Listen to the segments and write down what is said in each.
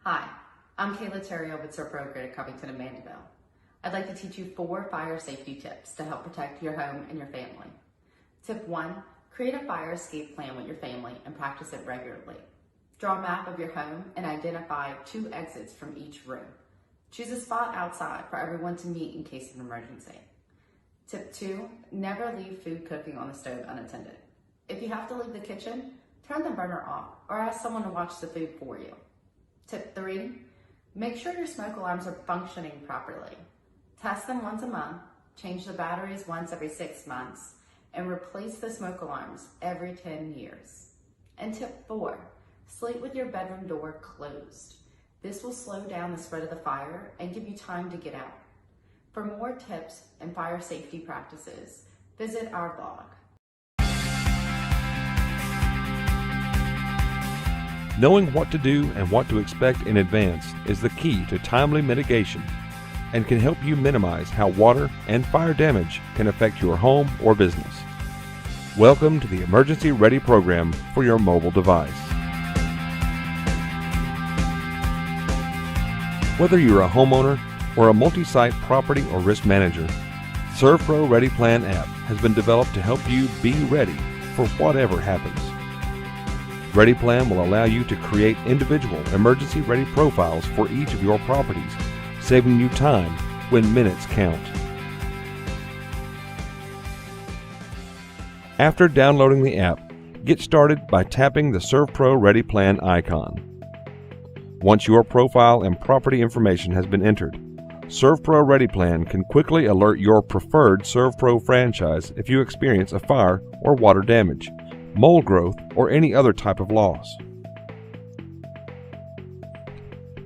Hi, I'm Kayla Terrio with Servpro Grid at Covington and Mandeville. I'd like to teach you 4 fire safety tips to help protect your home and your family. Tip 1, create a fire escape plan with your family and practice it regularly. Draw a map of your home and identify 2 exits from each room. Choose a spot outside for everyone to meet in case of an emergency. Tip 2, never leave food cooking on the stove unattended. If you have to leave the kitchen, turn the burner off or ask someone to watch the food for you. Tip 3, make sure your smoke alarms are functioning properly. Test them once a month, change the batteries once every 6 months, and replace the smoke alarms every 10 years. And tip 4, sleep with your bedroom door closed. This will slow down the spread of the fire and give you time to get out. For more tips and fire safety practices, visit our blog. Knowing what to do and what to expect in advance is the key to timely mitigation and can help you minimize how water and fire damage can affect your home or business. Welcome to the Emergency Ready program for your mobile device. Whether you're a homeowner or a multi-site property or risk manager, Servpro Ready Plan app has been developed to help you be ready for whatever happens. Ready Plan will allow you to create individual emergency ready profiles for each of your properties, saving you time when minutes count. After downloading the app, get started by tapping the Servpro Ready Plan icon. Once your profile and property information has been entered, Servpro Ready Plan can quickly alert your preferred Servpro franchise if you experience a fire or water damage, mold growth, or any other type of loss.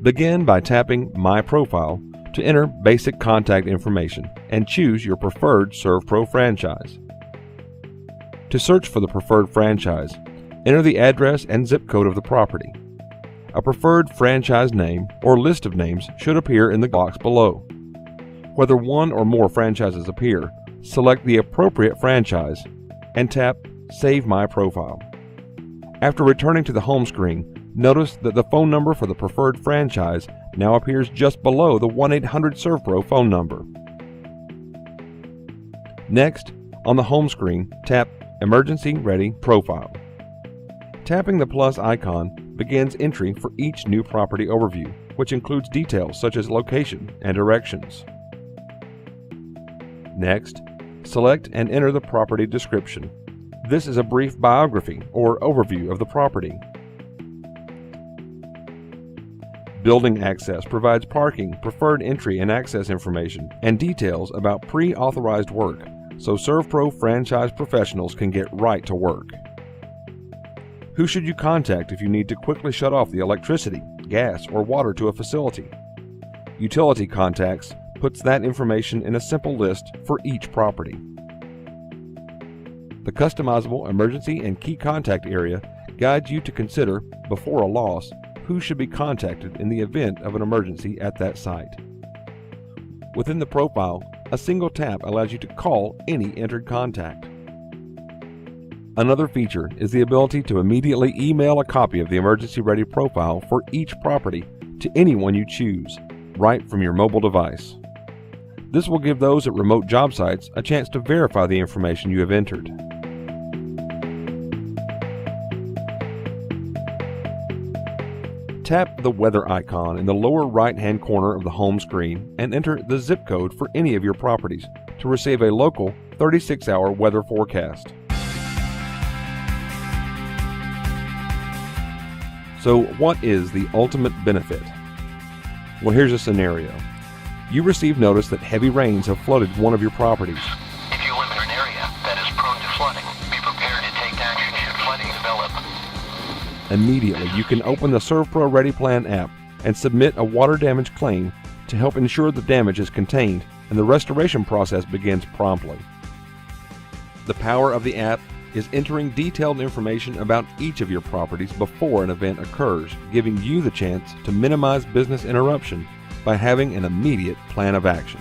Begin by tapping My Profile to enter basic contact information and choose your preferred Servpro franchise. To search for the preferred franchise, enter the address and zip code of the property. A preferred franchise name or list of names should appear in the box below. Whether one or more franchises appear, select the appropriate franchise and tap Save My Profile. After returning to the home screen, notice that the phone number for the preferred franchise now appears just below the 1-800-SERVPRO phone number. Next, on the home screen, tap Emergency Ready Profile. Tapping the plus icon begins entry for each new property overview, which includes details such as location and directions. Next, select and enter the property description. This is a brief biography or overview of the property. Building access provides parking, preferred entry and access information, and details about pre-authorized work, so SERVPRO franchise professionals can get right to work. Who should you contact if you need to quickly shut off the electricity, gas, or water to a facility? Utility Contacts puts that information in a simple list for each property. The customizable emergency and key contact area guides you to consider, before a loss, who should be contacted in the event of an emergency at that site. Within the profile, a single tap allows you to call any entered contact. Another feature is the ability to immediately email a copy of the Emergency Ready profile for each property to anyone you choose, right from your mobile device. This will give those at remote job sites a chance to verify the information you have entered. Tap the weather icon in the lower right-hand corner of the home screen and enter the zip code for any of your properties to receive a local 36-hour weather forecast. So what is the ultimate benefit? Well, here's a scenario. You receive notice that heavy rains have flooded one of your properties. If you live in an area that is prone to flooding, be prepared to take action should flooding develop. Immediately, you can open the SERVPRO Ready Plan app and submit a water damage claim to help ensure the damage is contained and the restoration process begins promptly. The power of the app is entering detailed information about each of your properties before an event occurs, giving you the chance to minimize business interruption by having an immediate plan of action.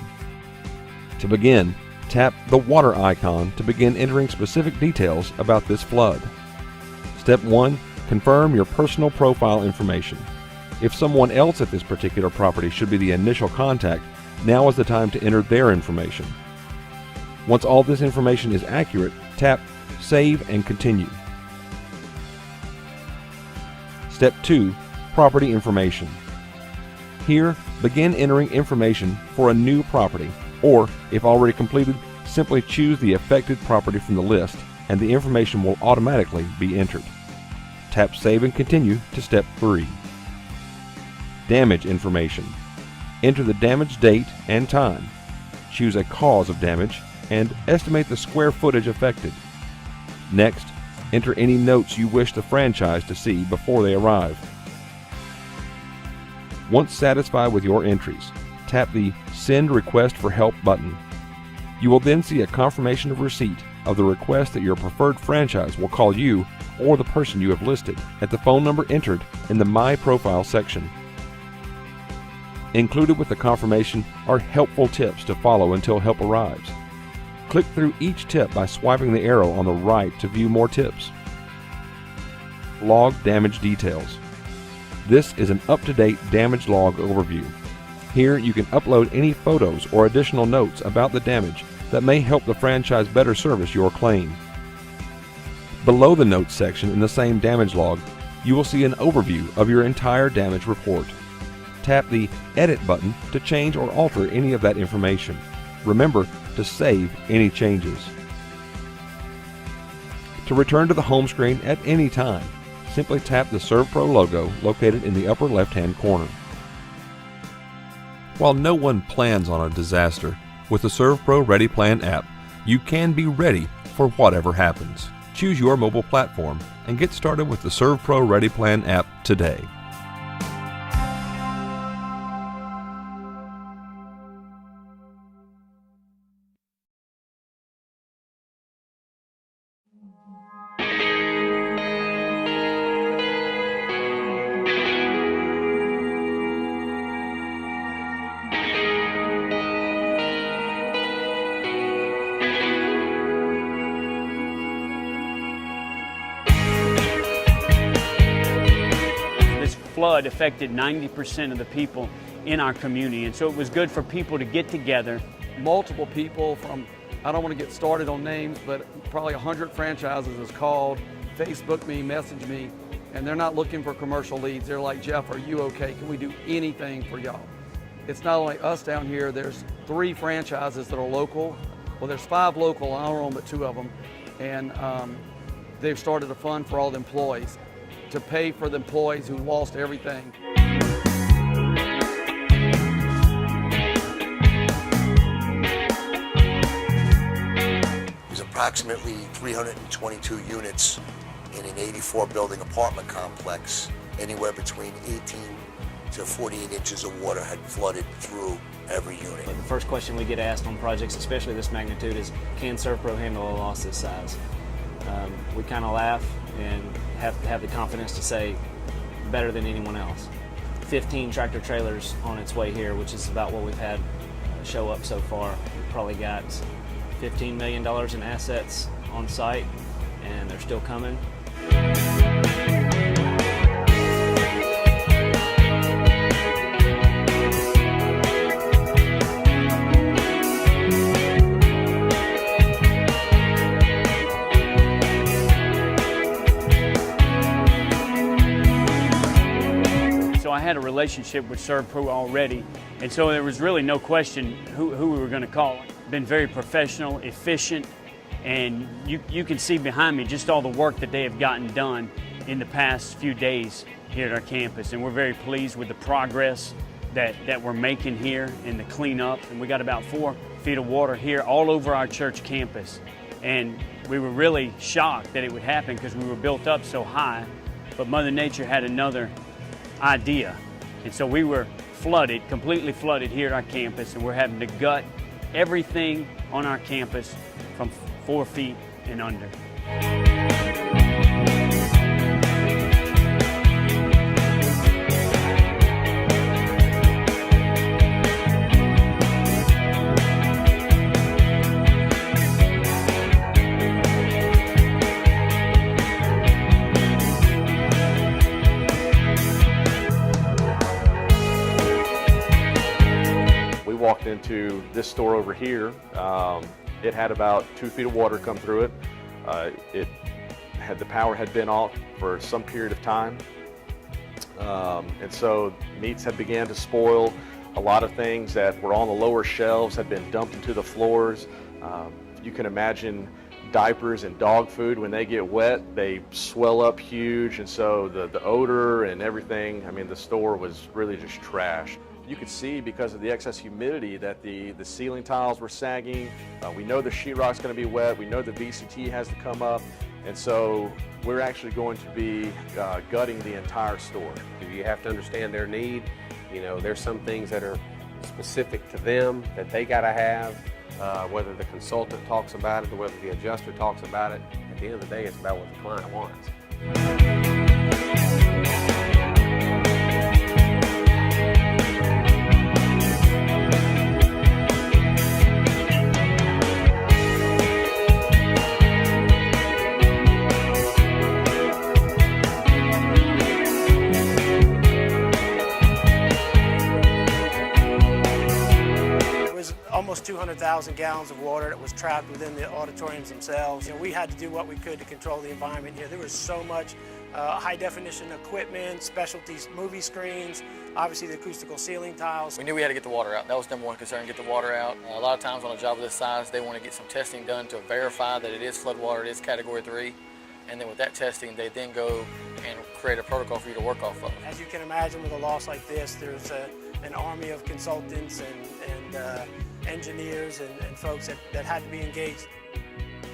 To begin, tap the water icon to begin entering specific details about this flood. Step 1. Confirm your personal profile information. If someone else at this particular property should be the initial contact, now is the time to enter their information. Once all this information is accurate, tap Save and Continue. Step 2. Property Information. Here, begin entering information for a new property, or, if already completed, simply choose the affected property from the list, and the information will automatically be entered. Tap Save and Continue to Step 3. Damage Information. Enter the damage date and time. Choose a cause of damage, and estimate the square footage affected. Next, enter any notes you wish the franchise to see before they arrive. Once satisfied with your entries, tap the Send Request for Help button. You will then see a confirmation of receipt of the request that your preferred franchise will call you or the person you have listed at the phone number entered in the My Profile section. Included with the confirmation are helpful tips to follow until help arrives. Click through each tip by swiping the arrow on the right to view more tips. Log damage details. This is an up-to-date damage log overview. Here you can upload any photos or additional notes about the damage that may help the franchise better service your claim. Below the notes section in the same damage log, you will see an overview of your entire damage report. Tap the Edit button to change or alter any of that information. Remember to save any changes. To return to the home screen at any time, simply tap the SERVPRO logo located in the upper left-hand corner. While no one plans on a disaster, with the SERVPRO Ready Plan app, you can be ready for whatever happens. Choose your mobile platform and get started with the SERVPRO Ready Plan app today. flood affected 90% of the people in our community, and so it was good for people to get together. Multiple people from, I don't want to get started on names, but probably 100 franchises has called, Facebook me, messaged me, and they're not looking for commercial leads. They're like, Jeff, are you okay? Can we do anything for y'all? It's not only us down here, there's 3 franchises that are local. Well, there's 5 local, I don't own but 2 of them, and they've started a fund for all the employees to pay for the employees who lost everything. There's approximately 322 units in an 84-building apartment complex. Anywhere between 18 to 48 inches of water had flooded through every unit. The first question we get asked on projects, especially this magnitude, is can ServPro handle a loss this size? We kind of laugh and have to have the confidence to say better than anyone else. 15 tractor trailers on its way here, which is about what we've had show up so far. We've probably got $15 million in assets on site, and they're still coming. So I had a relationship with ServPro already, and so there was really no question who we were going to call. Been very professional, efficient, and you can see behind me just all the work that they have gotten done in the past few days here at our campus, and we're very pleased with the progress that we're making here in the cleanup. And we got about 4 feet of water here all over our church campus, and we were really shocked that it would happen because we were built up so high, but Mother Nature had another idea, and so we were flooded, completely flooded here at our campus, and we're having to gut everything on our campus from 4 feet and under. Walked into this store over here. It had about 2 feet of water come through it. The power had been off for some period of time, and so meats had began to spoil. A lot of things that were on the lower shelves had been dumped into the floors. You can imagine diapers and dog food, when they get wet, they swell up huge, and so the odor and everything, I mean, the store was really just trash. You could see, because of the excess humidity, that the ceiling tiles were sagging. We know the sheetrock's going to be wet. We know the VCT has to come up. And so we're actually going to be gutting the entire store. You have to understand their need. You know, there's some things that are specific to them that they got to have, whether the consultant talks about it or whether the adjuster talks about it. At the end of the day, it's about what the client wants. Almost 200,000 gallons of water that was trapped within the auditoriums themselves. You know, we had to do what we could to control the environment here. There was so much high definition equipment, specialties, movie screens, obviously the acoustical ceiling tiles. We knew we had to get the water out. That was number one concern, get the water out. A lot of times on a job of this size, they want to get some testing done to verify that it is floodwater, it is Category 3. And then with that testing, they then go and create a protocol for you to work off of. As you can imagine, with a loss like this, there's an army of consultants and engineers and folks that had to be engaged.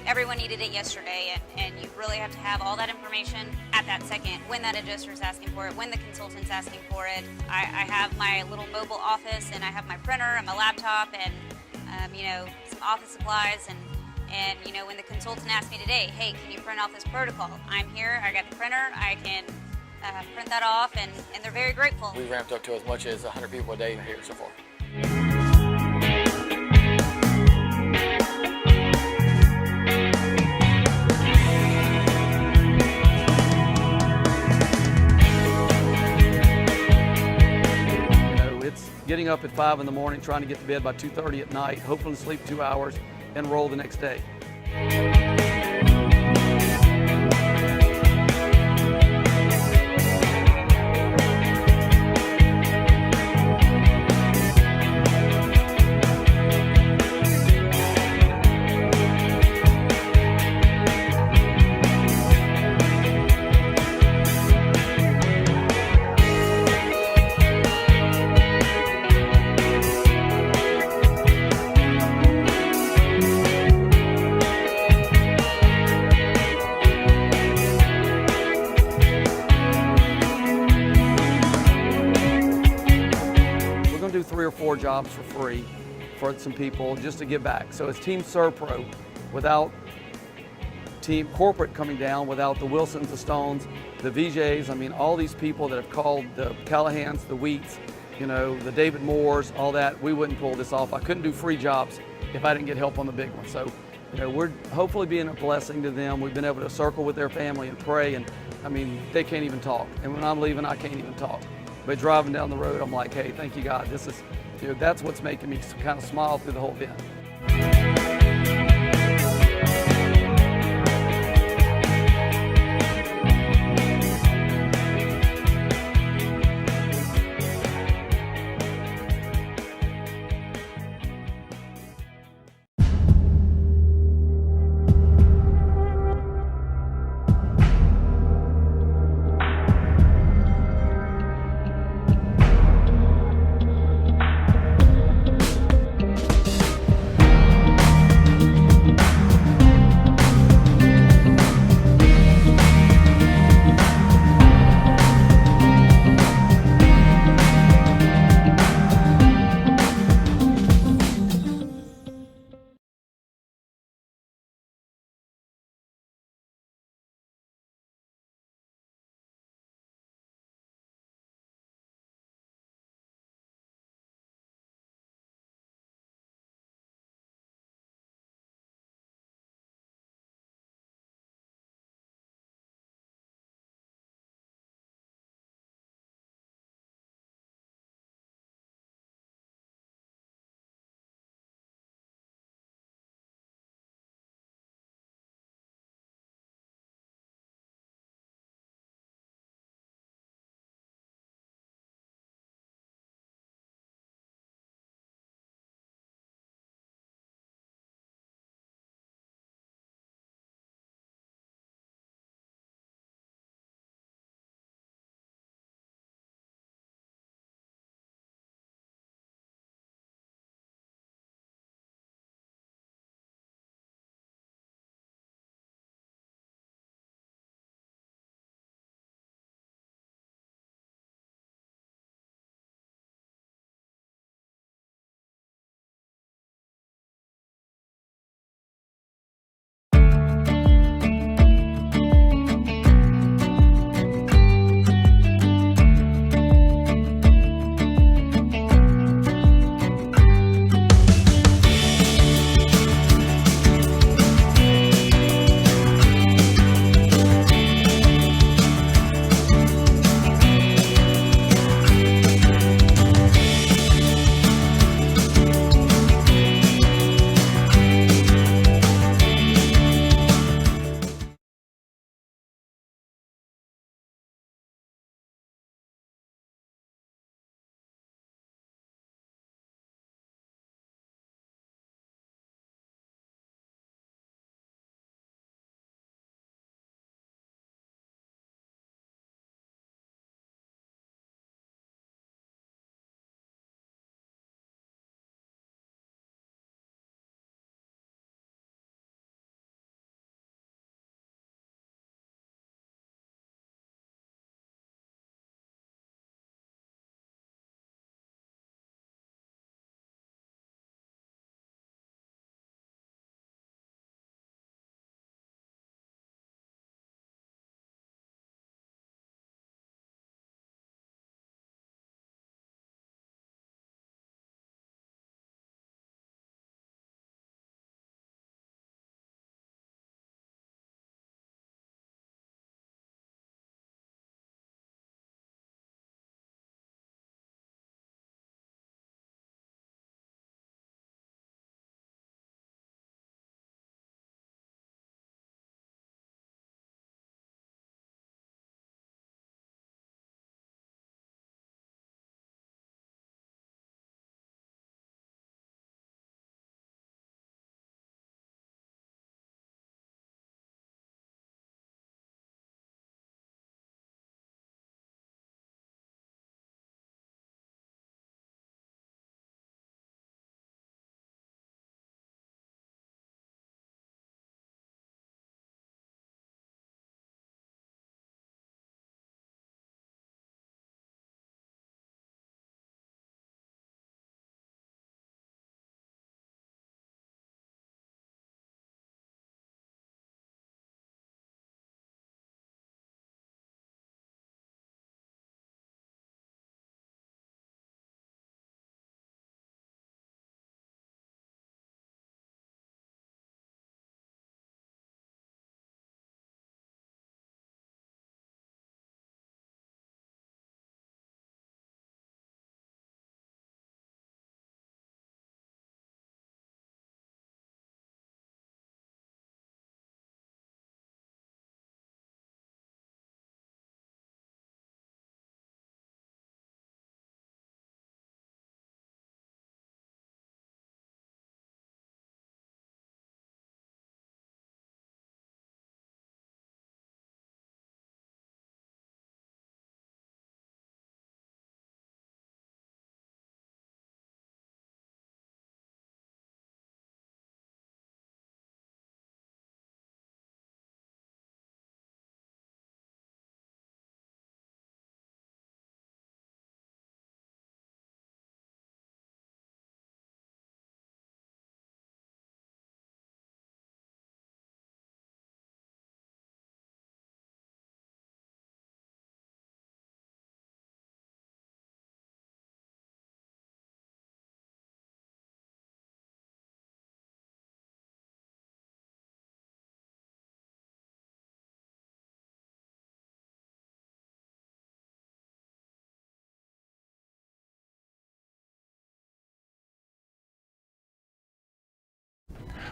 Everyone needed it yesterday, and you really have to have all that information at that second when that adjuster is asking for it, when the consultant's asking for it. I have my little mobile office, and I have my printer and my laptop, and you know, some office supplies, and you know, when the consultant asked me today, hey, can you print off this protocol? I'm here, I got the printer, I can print that off, and they're very grateful. We ramped up to as much as 100 people a day here so far. getting up at 5 in the morning, trying to get to bed by 2:30 at night, hopefully sleep 2 hours, and roll the next day. Do 3 or 4 jobs for free for some people just to give back. So it's Team ServPro, without Team Corporate coming down, without the Wilsons, the Stones, the VJs, I mean all these people that have called, the Callahans, the Wheats, you know, the David Moores, all that, we wouldn't pull this off. I couldn't do free jobs if I didn't get help on the big one. So, you know, we're hopefully being a blessing to them. We've been able to circle with their family and pray, and I mean, they can't even talk. And when I'm leaving, I can't even talk. But driving down the road, I'm like, hey, thank you, God. This is, you know, that's what's making me kind of smile through the whole event.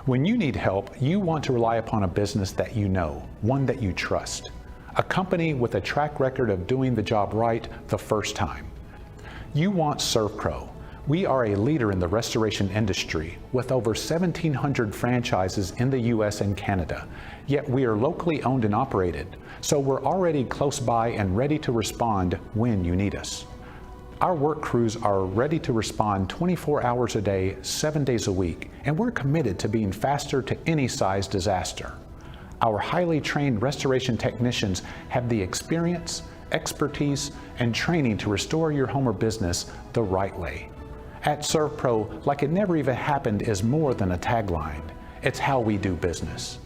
When you need help, you want to rely upon a business that you know, one that you trust. A company with a track record of doing the job right the first time. You want ServPro. We are a leader in the restoration industry with over 1,700 franchises in the US and Canada, yet we are locally owned and operated, so we're already close by and ready to respond when you need us. Our work crews are ready to respond 24 hours a day, 7 days a week, and we're committed to being faster to any size disaster. Our highly trained restoration technicians have the experience, expertise, and training to restore your home or business the right way. At ServPro, like it never even happened is more than a tagline. It's how we do business.